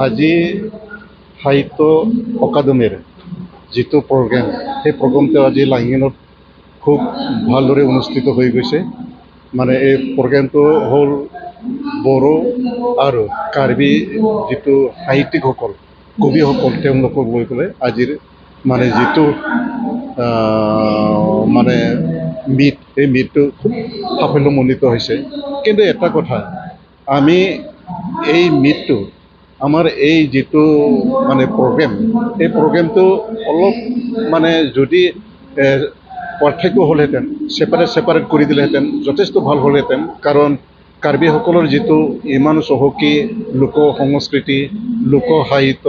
আজি সাহিত্য অকাডেমিৰ যিটো প্ৰগ্ৰেম, সেই প্ৰগ্ৰেমটো আজি লাহিঙত খুব ভালদৰে অনুষ্ঠিত হৈ গৈছে। মানে এই প্ৰগ্ৰেমটো হ'ল বড়ো আৰু কাৰ্বি যিটো সাহিত্যিকসকল, কবিসকল, তেওঁলোকক লৈ পেলাই আজিৰ মানে যিটো মানে মিট, এই মিটটো খুব সাফল্যমণ্ডিত হৈছে। কিন্তু এটা কথা, আমি এই মিটটো, আমাৰ এই যিটো মানে প্ৰগ্ৰেম, এই প্ৰগ্ৰেমটো অলপ মানে যদি পাৰ্থক্য হ'লহেঁতেন, ছেপাৰেট কৰি দিলেহেঁতেন, যথেষ্ট ভাল হ'লহেঁতেন। কাৰণ কাৰ্বিসকলৰ যিটো ইমান চহকী লোক সংস্কৃতি, লোক সাহিত্য,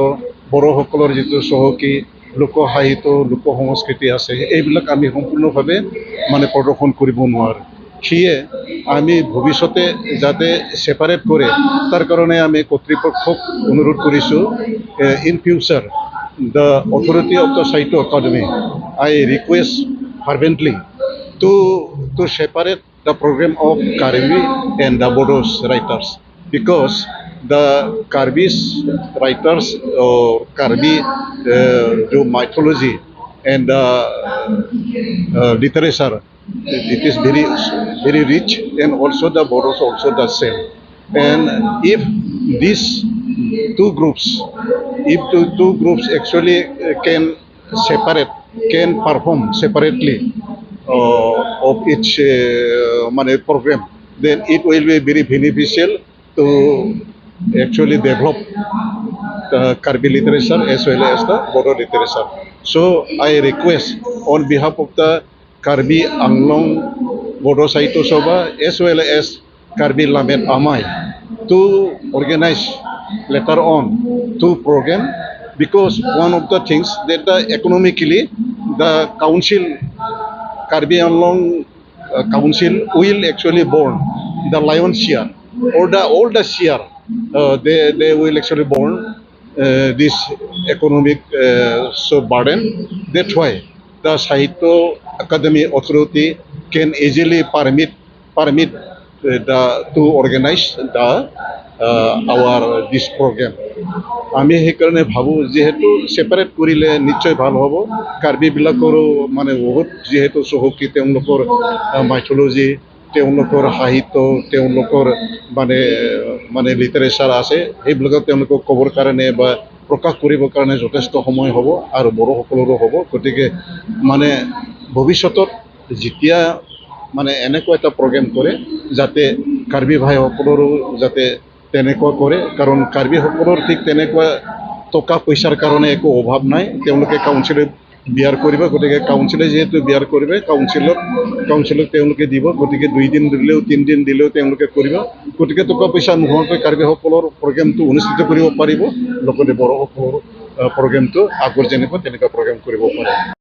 বড়োসকলৰ যিটো চহকী লোক সাহিত্য, লোক সংস্কৃতি আছে, এইবিলাক আমি সম্পূৰ্ণভাৱে মানে প্ৰদৰ্শন কৰিব নোৱাৰোঁ। সেয়ে আমি ভৱিষ্যতে যাতে ছেপাৰেট কৰে, তাৰ কাৰণে আমি কৰ্তৃপক্ষক অনুৰোধ কৰিছোঁ, in future the authority of the Sahitya Akademi, I request fervently to separate the program of Karbi and the Bodos writers, because the Karbi's writers or Karbi the mythology and literature, it is very rich, and also the Bodos also the same. And if these two groups actually can separate, can perform separately of each program, then it will be very beneficial to actually develop the Karbi literature as well as the Bodo literature. So I request on behalf of the Karbi Anglong Bodo Sahitya Sabha as well as Karbi Lamet Amai to organize later on two program, because one of the things that economically the council, Karbi Anglong council will actually born the lion's share or all the share, they will actually born this economic burden. That's why the Sahitya Academy Authority can easily permit to organize our this program. আমি সেইকাৰণে ভাবোঁ, যিহেতু separate কৰিলে নিশ্চয় ভাল হ'ব। কাৰ্বিবিলাকৰো মানে বহুত যিহেতু চহকী, তেওঁলোকৰ মাইথলজি, তেওঁলোকৰ সাহিত্য, তেওঁলোকৰ মানে লিটাৰেচাৰ আছে, সেইবিলাকক তেওঁলোকক ক'বৰ কাৰণে বা প্ৰকাশ কৰিবৰ কাৰণে যথেষ্ট সময় হ'ব, আৰু বড়োসকলৰো হ'ব। গতিকে মানে ভৱিষ্যতত যেতিয়া মানে এনেকুৱা এটা প্ৰগ্ৰেম কৰে, যাতে কাৰ্বি ভাইসকলৰো যাতে তেনেকুৱা কৰে, কাৰণ কাৰ্বিসকলৰ ঠিক তেনেকুৱা টকা পইচাৰ কাৰণে একো অভাৱ নাই। তেওঁলোকে কাউন্সিলে বিয়াৰ কৰিব, গতিকে কাউন্সিলে যিহেতু বিয়াৰ কৰিবে, কাউন্সিলক তেওঁলোকে দিব। গতিকে 2 দিন দিলেও 3 দিন দিলেও তেওঁলোকে কৰিব। গতিকে টকা পইচা নোহোৱাকৈ কাৰ্বিসকলৰ প্ৰগ্ৰেমটো অনুষ্ঠিত কৰিব পাৰিব, লগতে বড়োসকলৰ প্ৰগ্ৰেমটো আগৰ যেনেকুৱা তেনেকুৱা প্ৰগ্ৰেম কৰিব পাৰে।